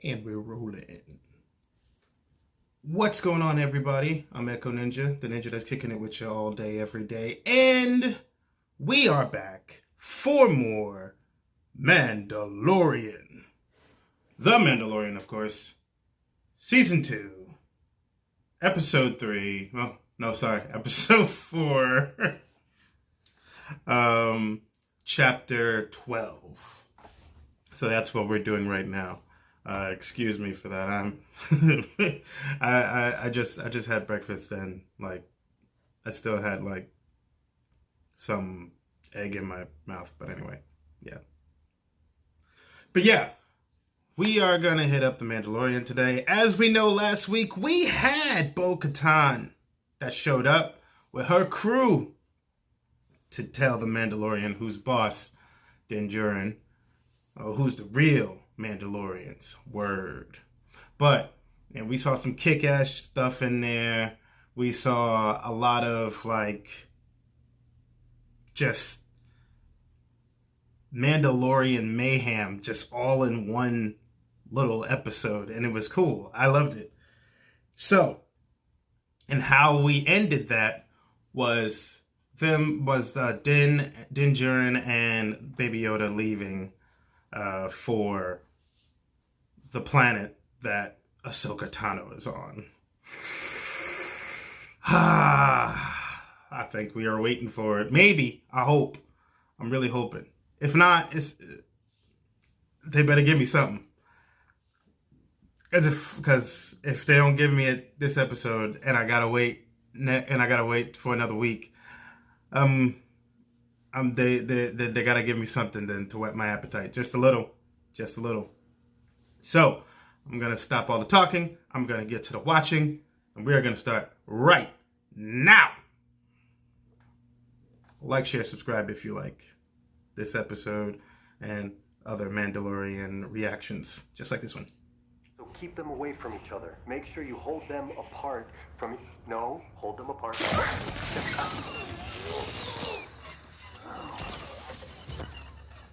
And we're rolling. What's going on, everybody? I'm EchoNinja, the ninja that's kicking it with you all day, every day. And we are back for more Mandalorian. The Mandalorian, of course. Season 2. Episode 3. Well, no, sorry. Episode 4. Chapter 12. So that's what we're doing right now. Excuse me for that. I just had breakfast and I still had some egg in my mouth. But anyway, yeah. But yeah, we are gonna hit up the Mandalorian today. As we know, last week we had Bo-Katan that showed up with her crew to tell the Mandalorian who's boss, Din Djarin, or who's the real Mandalorians. Word. But and we saw some kick-ass stuff in there. We saw a lot of just Mandalorian mayhem just all in one little episode, and it was cool. I loved it. So, and how we ended that was Din Djarin and Baby Yoda leaving for the planet that Ahsoka Tano is on. I think we are waiting for it. Maybe. I hope. I'm really hoping. If not, they better give me something. Because if they don't give me it this episode and I gotta wait for another week, they gotta give me something then to whet my appetite. Just a little. So, I'm gonna stop all the talking. I'm gonna get to the watching. And we are gonna start right now. Like, share, subscribe if you like this episode and other Mandalorian reactions, just like this one. So keep them away from each other. Make sure you hold them apart from... No, hold them apart.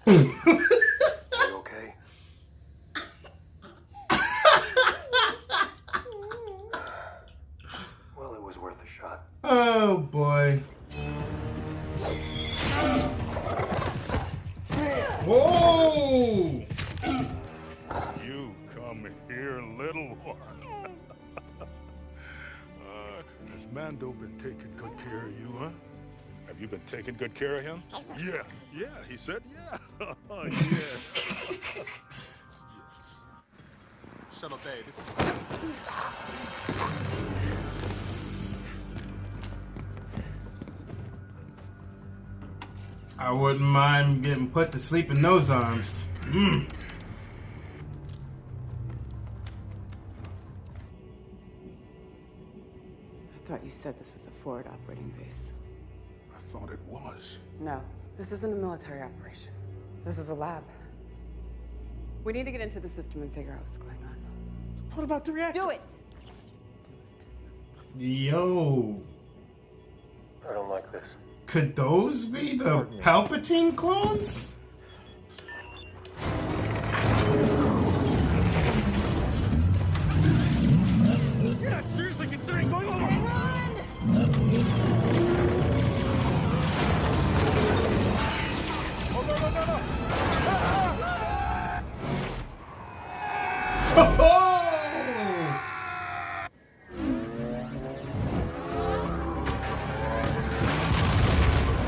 Are you okay? Well, it was worth a shot. Oh, boy. Whoa! You come here, little one. Has Mando been taking good care of you, huh? Have you been taking good care of him? Yeah, he said yeah. Yes. Shuttle Bay, this is... I wouldn't mind getting put to sleep in those arms. I thought you said this was a forward operating base. I thought it was. No, this isn't a military operation. This is a lab. We need to get into the system and figure out what's going on. What about the reactor? Do it! Yo. I don't like this. Could those be the Palpatine clones? You're not seriously considering going over... Oh, no. Oh!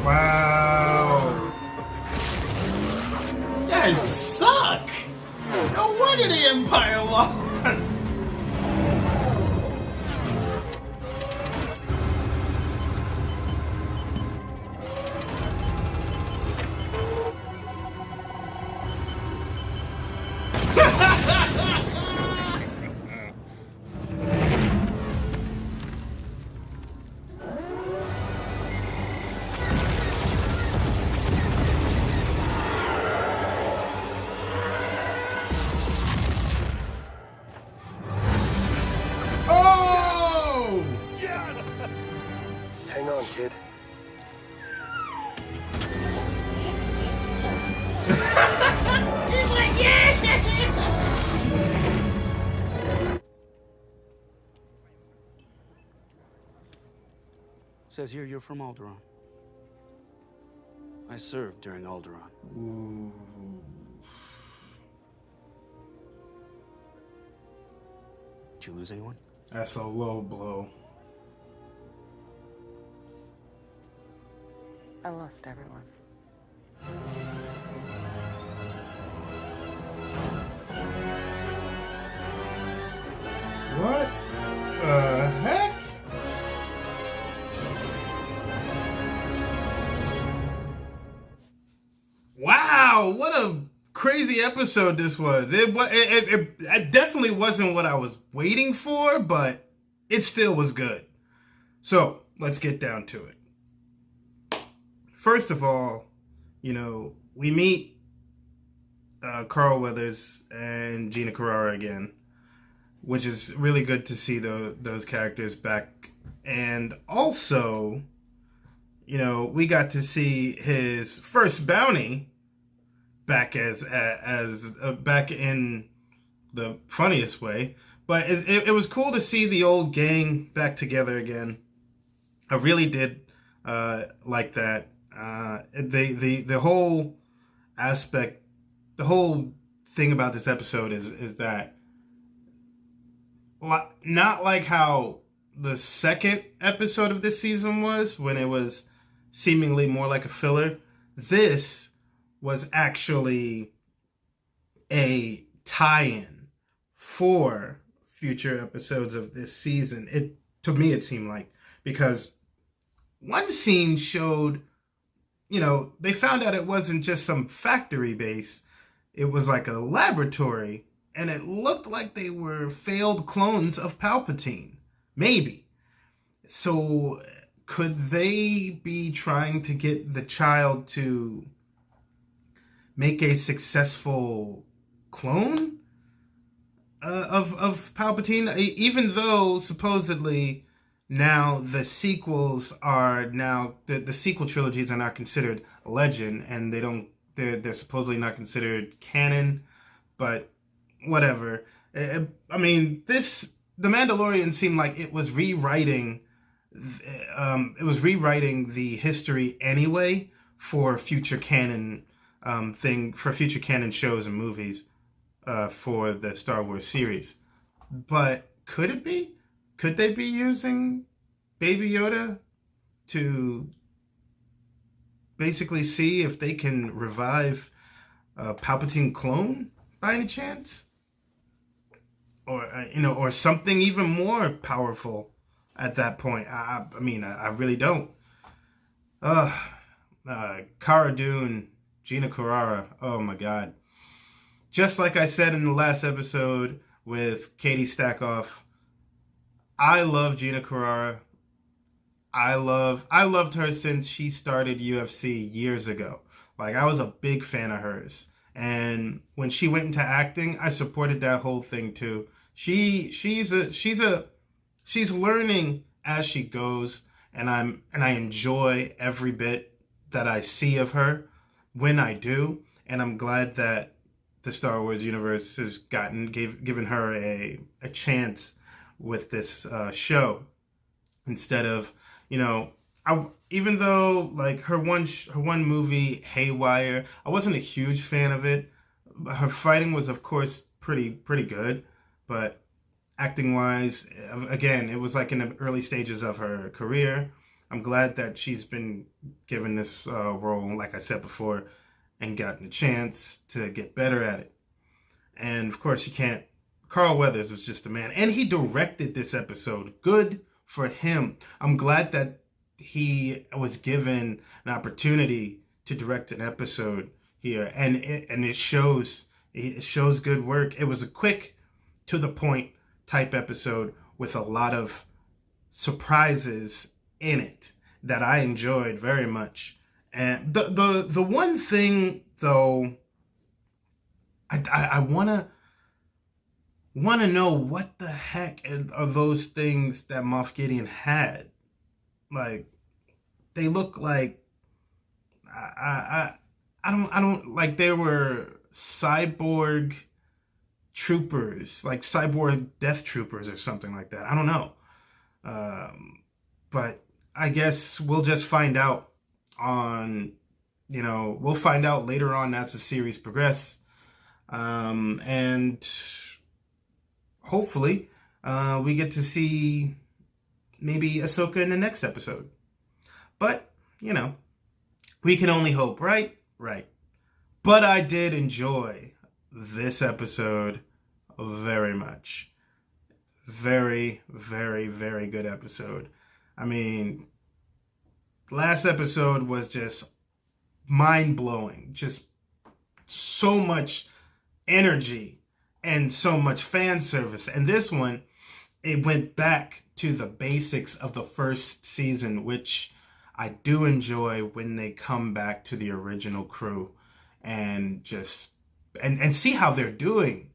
Wow. You guys suck. No wonder the Empire lost. Says here you're from Alderaan. I served during Alderaan. Ooh. Did you lose anyone? That's a low blow. I lost everyone. What the heck? Wow, what a crazy episode this was. It definitely wasn't what I was waiting for, but it still was good. So, let's get down to it. First of all, we meet Carl Weathers and Gina Carrera again, which is really good to see those characters back. And also, we got to see his first bounty back as back in the funniest way. But it was cool to see the old gang back together again. I really did like that. The whole aspect, the whole thing about this episode is that not like how the second episode of this season was, when it was seemingly more like a filler. This was actually a tie-in for future episodes of this season. To me, it seemed like, because one scene showed, they found out it wasn't just some factory base. It was like a laboratory, and it looked like they were failed clones of Palpatine. Maybe. So could they be trying to get the child to make a successful clone of Palpatine? Even though supposedly now the sequels are the sequel trilogies are not considered legend, and they're supposedly not considered canon, but whatever. The Mandalorian seemed like it was rewriting the history anyway for future canon for future canon shows and movies for the Star Wars series. But could it be? Could they be using Baby Yoda to basically see if they can revive a Palpatine clone by any chance? Or something even more powerful at that point. I really don't. Cara Dune, Gina Carrera, oh my God. Just like I said in the last episode with Katie Stackhoff, I love Gina Carrera. I loved her since she started UFC years ago. Like, I was a big fan of hers. And when she went into acting, I supported that whole thing too. She's learning as she goes, and I enjoy every bit that I see of her when I do. And I'm glad that the Star Wars universe has given her a chance with this show, instead of, even though like her one movie Haywire, I wasn't a huge fan of it. Her fighting was of course pretty good, but acting wise, again, it was like in the early stages of her career. I'm glad that she's been given this role, like I said before, and gotten a chance to get better at it. And of course, Carl Weathers was just a man, and he directed this episode. Good for him. I'm glad that he was given an opportunity to direct an episode here, and it shows good work. It was a quick, to the point type episode with a lot of surprises in it that I enjoyed very much. And the one thing though, I wanna know what the heck are those things that Moff Gideon had. Like, they look like I don't like they were cyborg troopers, like cyborg death troopers or something like that. I don't know. But I guess we'll just find out we'll find out later on as the series progresses. And hopefully we get to see maybe Ahsoka in the next episode. But, we can only hope, right? Right. But I did enjoy this episode very much. Very, very, very good episode. I mean, last episode was just mind-blowing. Just so much energy and so much fan service. And this one, it went back to the basics of the first season, which I do enjoy when they come back to the original crew and just and see how they're doing.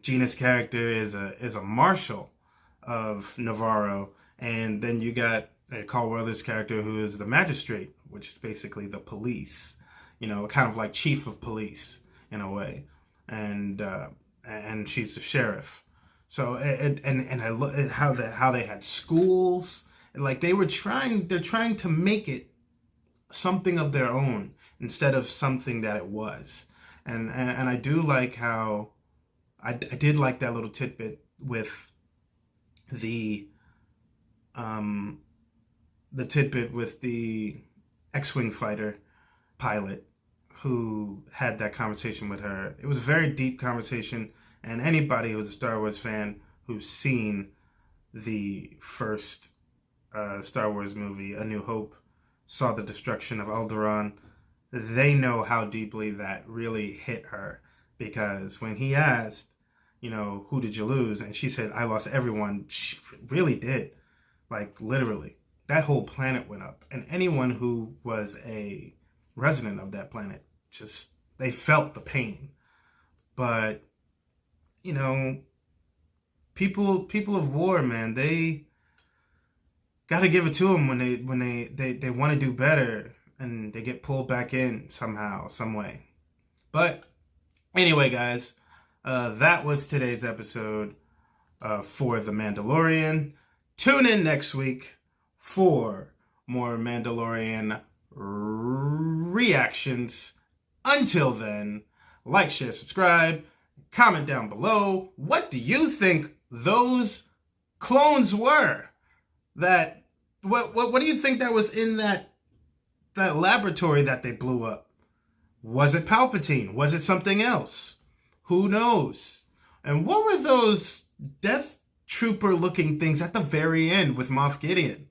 Gina's character is a marshal of Navarro, and then you got Carl Weathers' character who is the magistrate, which is basically the police, kind of like chief of police in a way, and she's the sheriff. So and I look at how they had schools, like they're trying to make it something of their own instead of something that it was, and I do like how. I did like that little tidbit with the X-Wing fighter pilot who had that conversation with her. It was a very deep conversation, and anybody who's a Star Wars fan who's seen the first Star Wars movie, A New Hope, saw the destruction of Alderaan, they know how deeply that really hit her. Because when he asked, who did you lose? And she said, I lost everyone. She really did. Like, literally. That whole planet went up. And anyone who was a resident of that planet, they felt the pain. But, people of war, man, they got to give it to them when they want to do better. And they get pulled back in somehow, some way. But anyway, guys, that was today's episode for The Mandalorian. Tune in next week for more Mandalorian reactions. Until then, like, share, subscribe, comment down below. What do you think those clones were? What do you think that was in that laboratory that they blew up? Was it Palpatine? Was it something else? Who knows? And what were those Death Trooper looking things at the very end with Moff Gideon?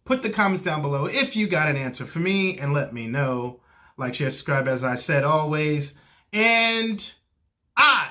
Put the comments down below if you got an answer for me and let me know. Like, share, subscribe, as I said always. And I